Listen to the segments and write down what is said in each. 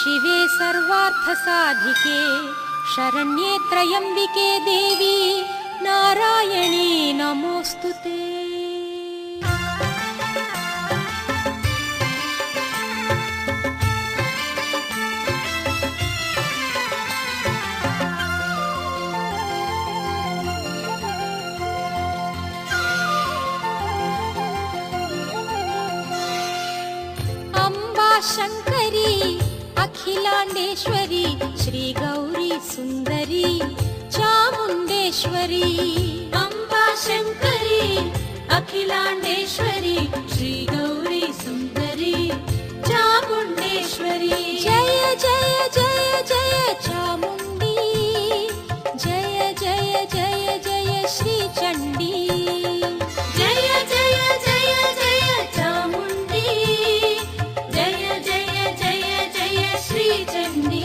शिवे सर्वार्थसाधिके शरण्ये त्र्यम्बिके देवी नारायणी नमोस्तुते। अम्बा शंकरी अखिलांडेश्वरी श्री गौरी सुंदरी चामुंडेश्वरी। अम्बा शंकरी अखिलांडेश्वरी श्री गौरी सुंदरी चामुंडेश्वरी। जय जय जय जय चामुंडी, जय जय जय जय श्री चंडी। जय जय जय जय चामुंडी, जय जय जय जय श्री चंडी।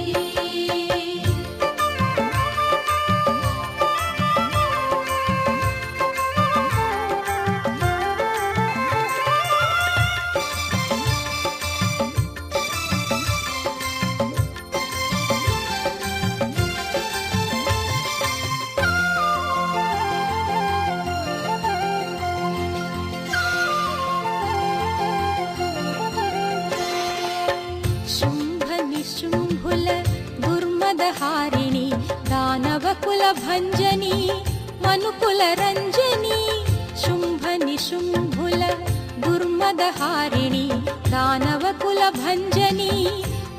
शुंभनिशुंभुल दुर्मदहारिणी दानवकुल भंजनी मनुकुल रंजनी। शुंभनिशुंभुल दुर्मदहारिणी दानवकुल भंजनी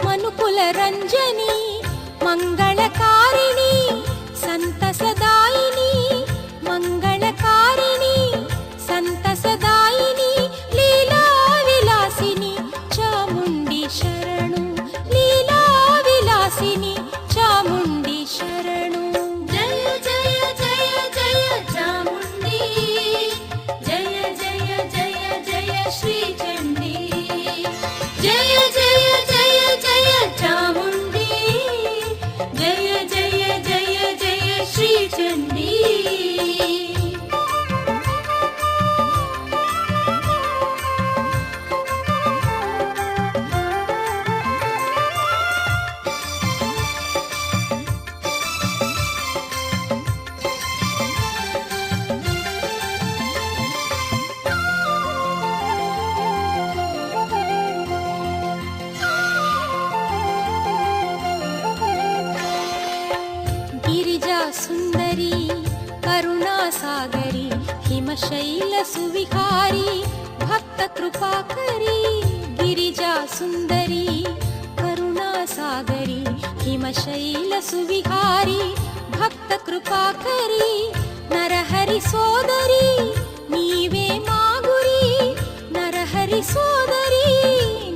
मनुकुल रंजनी। मंगलकारिणी संतसदायिनी, मंगलकारिणी संतसदायिनी। लीला विलासिनी चामुंडी शरणु, लीला विलासिनी चामुंडी शरणु। जय जय जय जय चामुंडी, जय जय जय जय श्री चंडी। जय जय जय जय चामुंडी, जय जय जय जय श्री चंडी। गिरिजा सुंदरी करुणा सागरी हिमशैल सुविहारी भक्त कृपाकरी। गिरिजा सुंदरी करुणा सागरी हिमशैल सुविहारी भक्त कृपाकरी। नरहरि सोदरी नीवे मागुरी, नरहरि सोदरी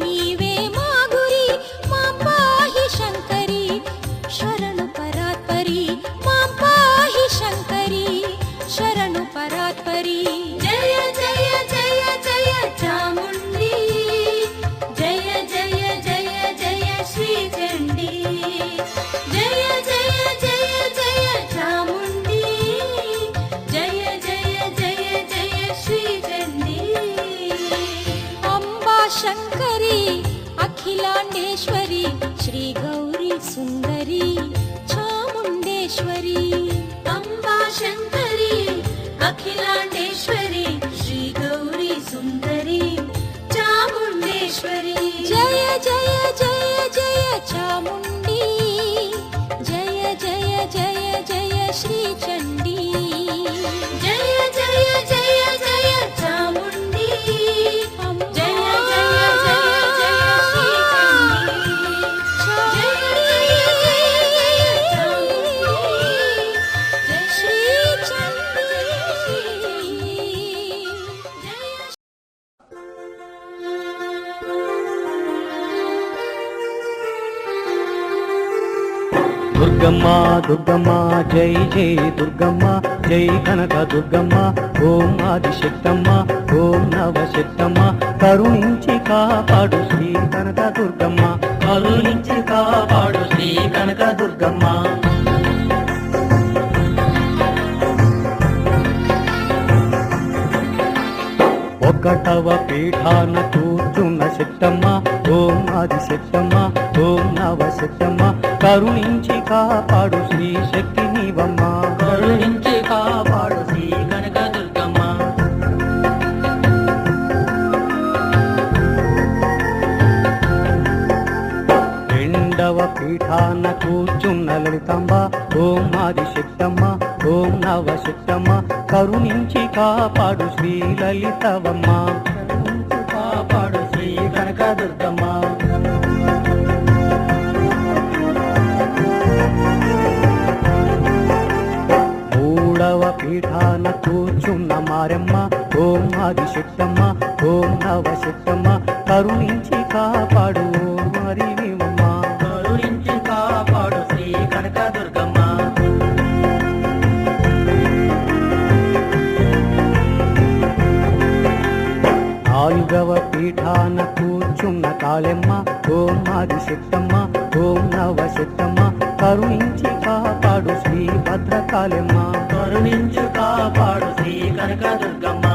नीवे मागुरी। मां पाहि शंकरी शरणु परात्परी, मां पाहि शंकरी शरणु परात्परी। जय जय जय जय चामुंडी, जय जय जय जय श्री चंडी। जय जय जय जय चामुंडी, जय जय जय जय श्री चंडी। अम्बा शंकरी अखिलांडेश्वरी श्री गौरी सुंदरी चामुंडेश्वरी। अम्बा शंकरी अखिलांडेश्वरी श्री गौरी सुंदरी चामुंडेश्वरी। जय जय जय जय चामुंडी, जय जय जय जय श्री चंडी। जय जय जय जय चामुंडी, जय जय जय जय श्री चंडी। जय जय जय चामुंडी, जय దుర్గమ్మ దుర్గమ్మ జై జై దుర్గమ్మ, జై కనక దుర్గమ్మ, ఓం ఆదిశక్తమ్మ, ఓం నవశక్తమ్మ. కరుణించి కాపాడు శ్రీ కనక దుర్గమ్మ, కరుణించి కాపాడు శ్రీ కనక దుర్గమ్మ. ఒకటవ పీఠాన కూర్చున్న శక్తమ్మ, ఓం ఆదిశక్తమ్మ, ఓం నవశక్తమ్మ కరుణించి కాపాడు శ్రీ శక్తి నీవమ్మ కరుణించి కాపాడు శ్రీ కనకదుర్గమ్మ రెండవ పీఠాన కూర్చున్న లలితమ్మ ఓం ఆదిశక్తమ్మ ఓం నవశక్తమ్మ కరుణించి కాపాడు శ్రీ లలితవమ్మ కరుణించి కాపాడు శ్రీ కనకదుర్గమ్మ మూడవ పీఠాన కూర్చున్న మారెమ్మ ఓం ఆదిశక్తమ్మ ఓం నవశక్తమ్మ కరుణించి కాపాడు ఓం హరివివమ్మ కరుణించి కాపాడు శ్రీ కనకదుర్గమ్మ నాలుగవ పీఠాన కూర్చున్న కాళెమ్మ ఓం ఆదిశక్తమ్మ ఓం నవశక్తమ్మ కరుణించి కాపాడు శ్రీ భద్రకాళెమ్మ కరుణించి కాపాడు శ్రీ కనకదుర్గమ్మ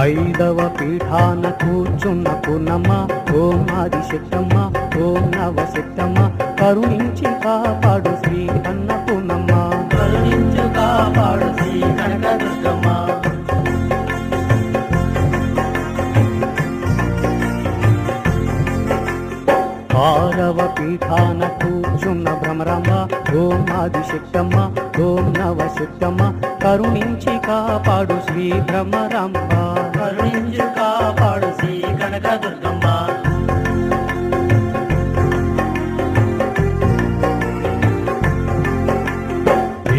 ఐదవ పీఠాన కూర్చున్న పూర్ణమ్మ ఓం ఆదిశక్తమ్మ ఓం నవశక్తమ్మ కరుణించి కాపాడు శ్రీ అన్నపూర్ణమ్మ కరుణించి కాపాడు శ్రీ కనకదుర్గమ్మ ఆరవ పీఠాన కూర్చున్న భ్రమరాంబ ఓం ఆదిశక్తమ్మ ఓం నవశక్తమ్మ కరుణించి కాపాడు శ్రీ భ్రమరాంబ కరుణించి కాపాడు శ్రీ కనకదుర్గమ్మ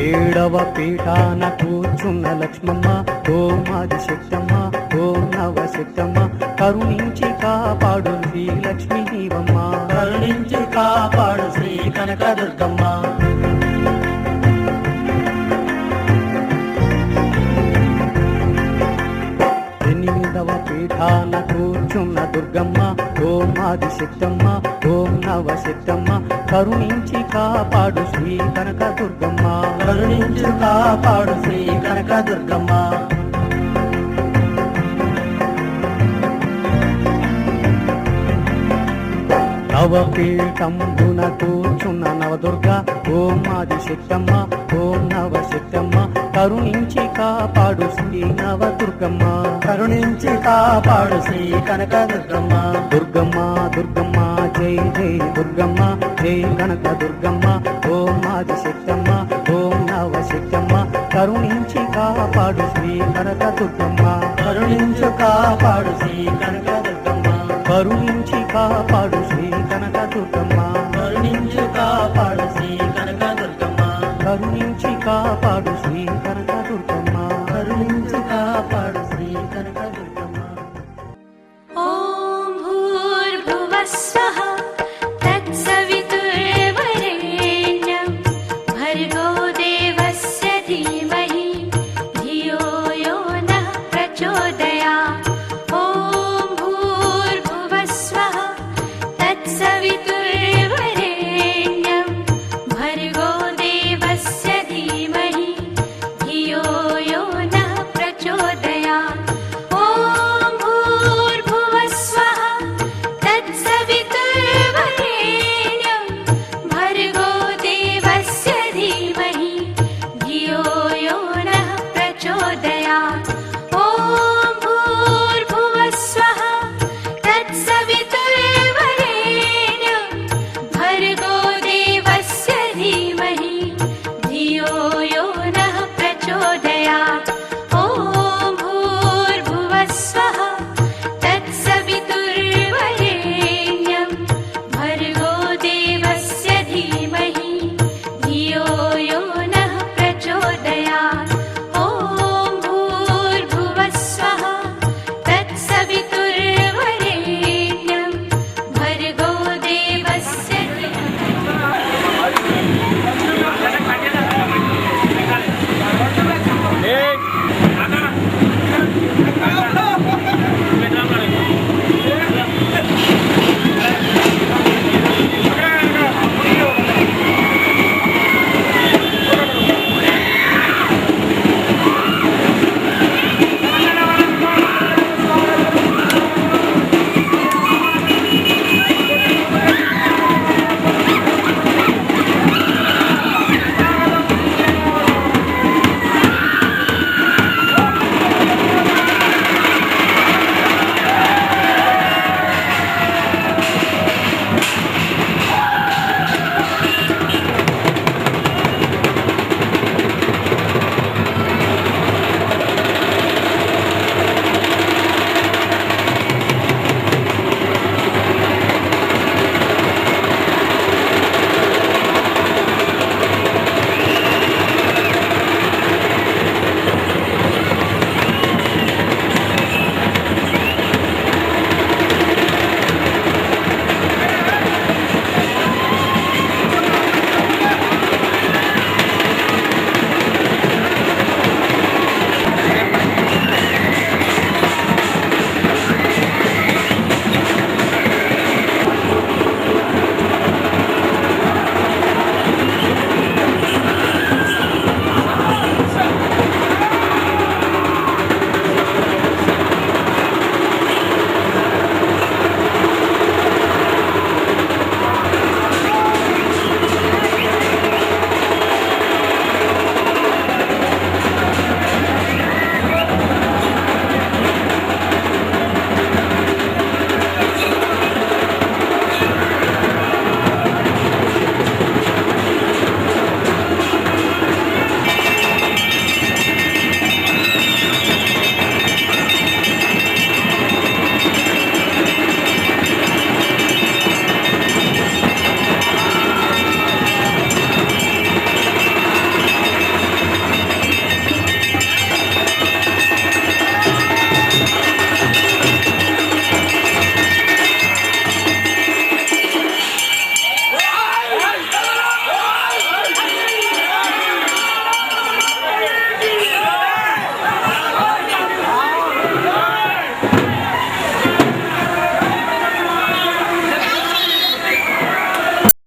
ఏడవ పీఠాన కూర్చున్న లక్ష్మమ్మ ఓం ఆదిశక్తమ్మ ఓం నవశక్తమ్మ కరుణించి కాపాడు శ్రీ లక్ష్మీ నీవమ్మ కరుణించి కాపాడు శ్రీ కనకదుర్గమ్మ ఎనిమిదవ పీఠాన కూర్చున్న దుర్గమ్మ ఓం ఆదిశక్తమ్మ ఓం నవశక్తమ్మ కరుణించి కాపాడు శ్రీ కనకదుర్గమ్మ కరుణించి కాపాడు శ్రీ కనకదుర్గమ్మ నవపీఠంబున కూర్చున్న నవదుర్గ ఓం ఆదిశక్తమ్మ ఓం నవశక్తమ్మ కరుణించి కాపాడు శ్రీ నవదుర్గమ్మ కరుణించి కాపాడు శ్రీ కనకదుర్గమ్మ దుర్గమ్మ దుర్గమ్మ జై జై దుర్గమ్మ జై కనక దుర్గమ్మ ఓం ఆదిశక్తమ్మ ఓం నవశక్తమ్మ కరుణించి కాపాడు శ్రీ కనక దుర్గమ్మ కరుణించి కాపాడు శ్రీ కనకదుర్గమ్మ కరుణించి కాపాడు శ్రీ కనక దుర్గమ్మ కరుణించి కాపాడు శ్రీ కనకదుర్గమ్మ కరుణించి కాపాడు